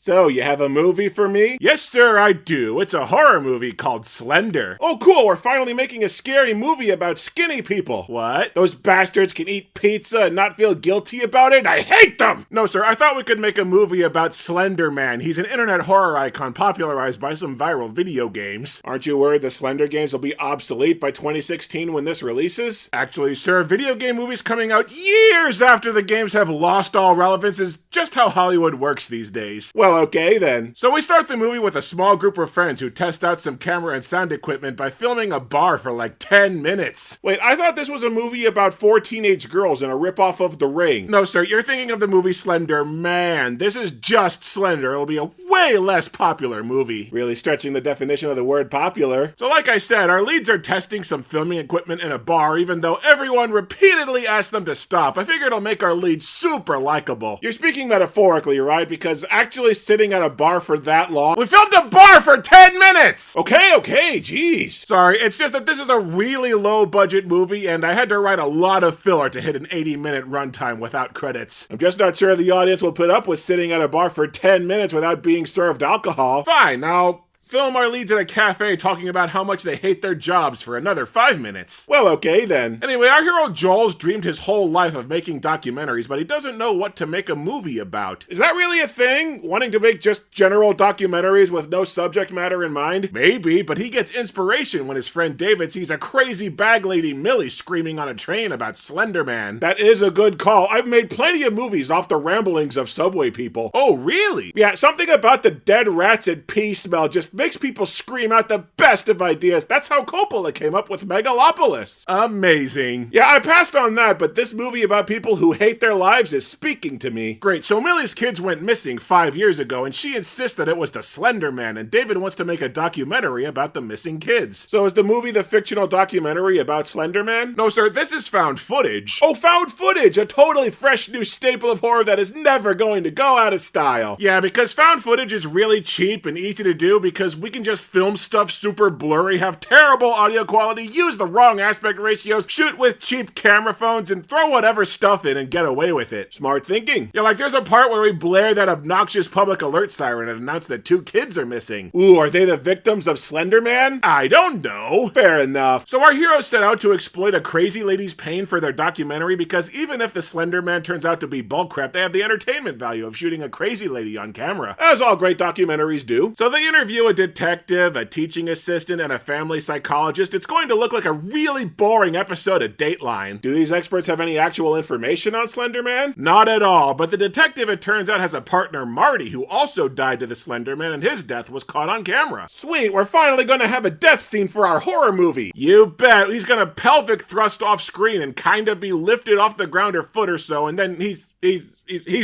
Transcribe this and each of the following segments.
So, you have a movie for me? Yes, sir, I do. It's a horror movie called Slender. Oh, cool, we're finally making a scary movie about skinny people. What? Those bastards can eat pizza and not feel guilty about it? I hate them! No, sir, I thought we could make a movie about Slender Man. He's an internet horror icon popularized by some viral video games. Aren't you worried the Slender games will be obsolete by 2016 when this releases? Actually, sir, video game movies coming out years after the games have lost all relevance is just how Hollywood works these days. Well, okay then. So we start the movie with a small group of friends who test out some camera and sound equipment by filming a bar for like 10 minutes. Wait, I thought this was a movie about 4 teenage girls and a ripoff of The Ring. No, sir, you're thinking of the movie Slender Man. This is just Slender. It'll be a way less popular movie. Really stretching the definition of the word popular. So like I said, our leads are testing some filming equipment in a bar, even though everyone repeatedly asked them to stop. I figured it'll make our leads super likable. You're speaking metaphorically, right? Because actually sitting at a bar for that long. We filmed a bar for 10 minutes! Okay, geez. Sorry, it's just that this is a really low budget movie and I had to write a lot of filler to hit an 80-minute runtime without credits. I'm just not sure the audience will put up with sitting at a bar for 10 minutes without being served alcohol. Fine, now film our leads at a cafe talking about how much they hate their jobs for another 5 minutes. Well, okay then. Anyway, our hero Joel's dreamed his whole life of making documentaries, but he doesn't know what to make a movie about. Is that really a thing? Wanting to make just general documentaries with no subject matter in mind? Maybe, but he gets inspiration when his friend David sees a crazy bag lady Millie screaming on a train about Slender Man. That is a good call. I've made plenty of movies off the ramblings of subway people. Oh, really? Yeah, something about the dead rats and pee smell just makes people scream out the best of ideas. That's how Coppola came up with Megalopolis. Amazing. Yeah, I passed on that, but this movie about people who hate their lives is speaking to me. Great, so Millie's kids went missing 5 years ago, and she insists that it was the Slender Man, and David wants to make a documentary about the missing kids. So is the movie the fictional documentary about Slender Man? No, sir, this is found footage. Oh, found footage! A totally fresh new staple of horror that is never going to go out of style. Yeah, because found footage is really cheap and easy to do because we can just film stuff super blurry, have terrible audio quality, use the wrong aspect ratios, shoot with cheap camera phones, and throw whatever stuff in and get away with it. Smart thinking. Yeah, like there's a part where we blare that obnoxious public alert siren and announce that 2 kids are missing. Ooh, are they the victims of Slender Man? I don't know. Fair enough. So our heroes set out to exploit a crazy lady's pain for their documentary because even if the Slender Man turns out to be bullcrap, they have the entertainment value of shooting a crazy lady on camera. As all great documentaries do. So they interview a detective, a teaching assistant, and a family psychologist. It's going to look like a really boring episode of Dateline. Do these experts have any actual information on Slender Man? Not at all, but the detective, it turns out, has a partner, Marty, who also died to the Slender Man, and his death was caught on camera. Sweet, we're finally gonna have a death scene for our horror movie. You bet. He's gonna pelvic thrust off screen and kinda be lifted off the ground a foot or so, and then he's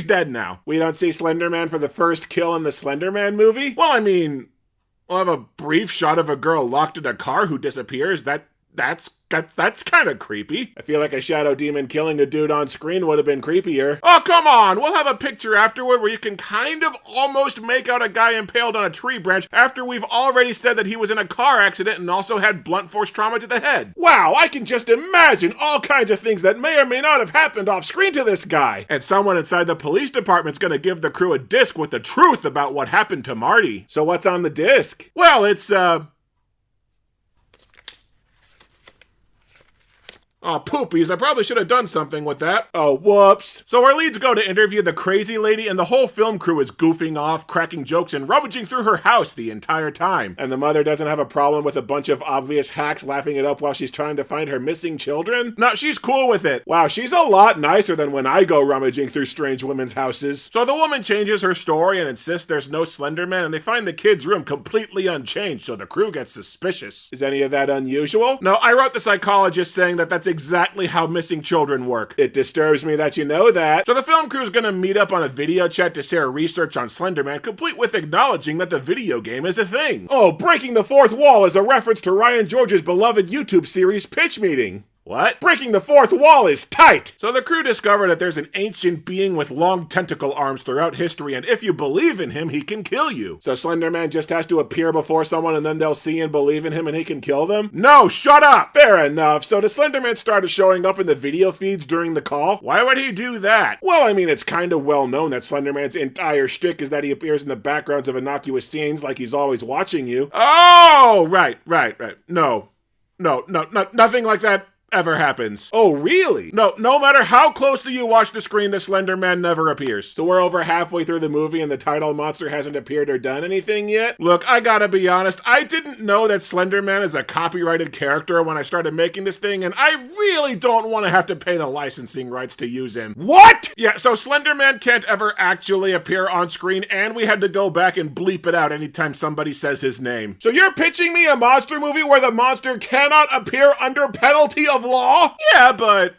dead now. We don't see Slender Man for the first kill in the Slender Man movie? Well, I mean, we'll have a brief shot of a girl locked in a car who disappears. That's kind of creepy. I feel like a shadow demon killing a dude on screen would have been creepier. Oh, come on. We'll have a picture afterward where you can kind of almost make out a guy impaled on a tree branch after we've already said that he was in a car accident and also had blunt force trauma to the head. Wow, I can just imagine all kinds of things that may or may not have happened off screen to this guy. And someone inside the police department's gonna give the crew a disc with the truth about what happened to Marty. So what's on the disc? Well, it's, oh, poopies, I probably should have done something with that. Oh, whoops. So our leads go to interview the crazy lady, and the whole film crew is goofing off, cracking jokes, and rummaging through her house the entire time. And the mother doesn't have a problem with a bunch of obvious hacks laughing it up while she's trying to find her missing children? No, she's cool with it. Wow, she's a lot nicer than when I go rummaging through strange women's houses. So the woman changes her story and insists there's no Slender Man, and they find the kid's room completely unchanged, so the crew gets suspicious. Is any of that unusual? No, I wrote the psychologist saying that that's exactly how missing children work. It disturbs me that you know that. So the film crew's gonna meet up on a video chat to share research on Slender Man, complete with acknowledging that the video game is a thing. Oh, breaking the fourth wall is a reference to Ryan George's beloved YouTube series Pitch Meeting. What? Breaking the fourth wall is tight! So the crew discover that there's an ancient being with long tentacle arms throughout history, and if you believe in him, he can kill you. So Slender Man just has to appear before someone and then they'll see and believe in him and he can kill them? No, shut up! Fair enough. So the Slender Man started showing up in the video feeds during the call? Why would he do that? Well, I mean, it's kind of well known that Slender Man's entire shtick is that he appears in the backgrounds of innocuous scenes like he's always watching you. Oh, right. No, nothing like that ever happens. Oh, really? No matter how closely you watch the screen, the Slender Man never appears. So we're over halfway through the movie and the title monster hasn't appeared or done anything yet? Look, I gotta be honest, I didn't know that Slender Man is a copyrighted character when I started making this thing, and I really don't want to have to pay the licensing rights to use him. What? Yeah, so Slender Man can't ever actually appear on screen, and we had to go back and bleep it out anytime somebody says his name. So you're pitching me a monster movie where the monster cannot appear under penalty of law? Yeah, but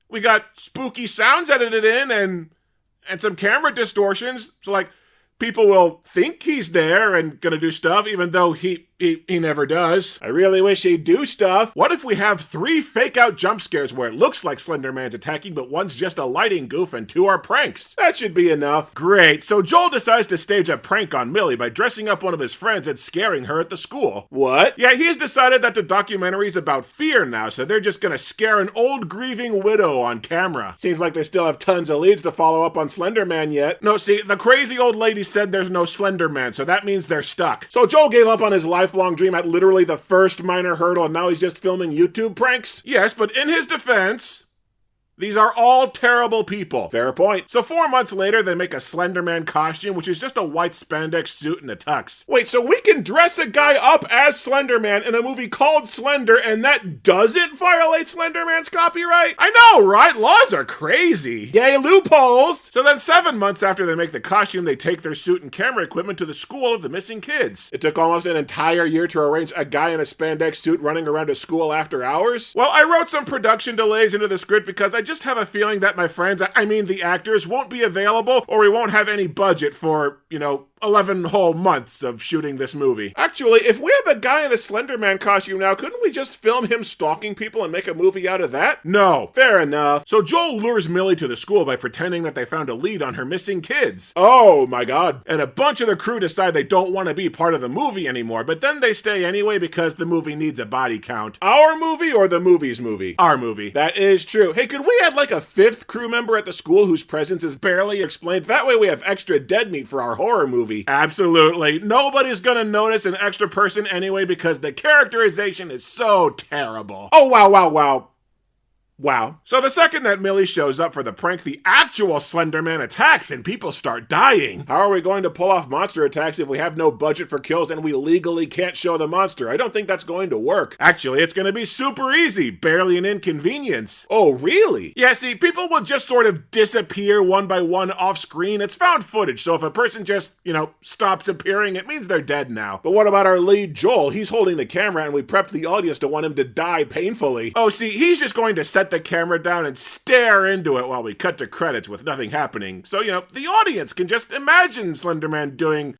we got spooky sounds edited in and some camera distortions, so like people will think he's there and gonna do stuff even though he never does. I really wish he'd do stuff. What if we have 3 fake out jump scares where it looks like Slender Man's attacking, but one's just a lighting goof and 2 are pranks? That should be enough. Great, so Joel decides to stage a prank on Millie by dressing up one of his friends and scaring her at the school. What? Yeah, he's decided that the documentary's about fear now, so they're just gonna scare an old grieving widow on camera. Seems like they still have tons of leads to follow up on Slender Man yet. No, see, the crazy old lady said there's no Slender Man, so that means they're stuck. So Joel gave up on his lifelong dream at literally the first minor hurdle, and now he's just filming YouTube pranks? Yes, but in his defense, these are all terrible people. Fair point. So 4 months later, they make a Slender Man costume, which is just a white spandex suit and a tux. Wait, so we can dress a guy up as Slender Man in a movie called Slender, and that doesn't violate Slender Man's copyright? I know, right? Laws are crazy. Yay, loopholes! So then 7 months after they make the costume, they take their suit and camera equipment to the school of the missing kids. It took almost an entire year to arrange a guy in a spandex suit running around a school after hours. Well, I wrote some production delays into the script because I just have a feeling that my friends, I mean the actors, won't be available, or we won't have any budget for, 11 whole months of shooting this movie. Actually, if we have a guy in a Slender Man costume now, couldn't we just film him stalking people and make a movie out of that? No. Fair enough. So Joel lures Millie to the school by pretending that they found a lead on her missing kids. Oh my god. And a bunch of the crew decide they don't want to be part of the movie anymore, but then they stay anyway because the movie needs a body count. Our movie or the movie's movie? Our movie. That is true. Hey, could we add like a 5th crew member at the school whose presence is barely explained? That way we have extra dead meat for our horror movie. Absolutely. Nobody's gonna notice an extra person anyway because the characterization is so terrible. Oh, wow. So the second that Millie shows up for the prank, the actual Slender Man attacks and people start dying. How are we going to pull off monster attacks if we have no budget for kills and we legally can't show the monster? I don't think that's going to work. Actually, it's gonna be super easy, barely an inconvenience. Oh, really? Yeah, see, people will just sort of disappear one by one off screen. It's found footage, so if a person just, stops appearing, it means they're dead now. But what about our lead, Joel? He's holding the camera and we prepped the audience to want him to die painfully. Oh, see, he's just going to set the camera down and stare into it while we cut to credits with nothing happening. So, the audience can just imagine Slender Man doing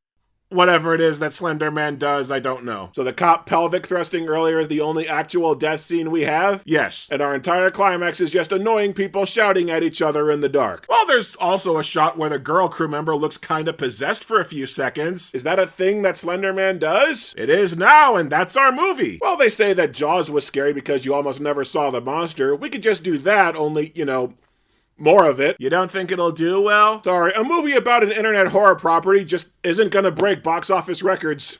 whatever it is that Slender Man does, I don't know. So the cop pelvic thrusting earlier is the only actual death scene we have? Yes. And our entire climax is just annoying people shouting at each other in the dark. Well, there's also a shot where the girl crew member looks kinda possessed for a few seconds. Is that a thing that Slender Man does? It is now, and that's our movie. Well, they say that Jaws was scary because you almost never saw the monster. We could just do that, only, more of it. You don't think it'll do well? Sorry, a movie about an internet horror property just isn't gonna break box office records.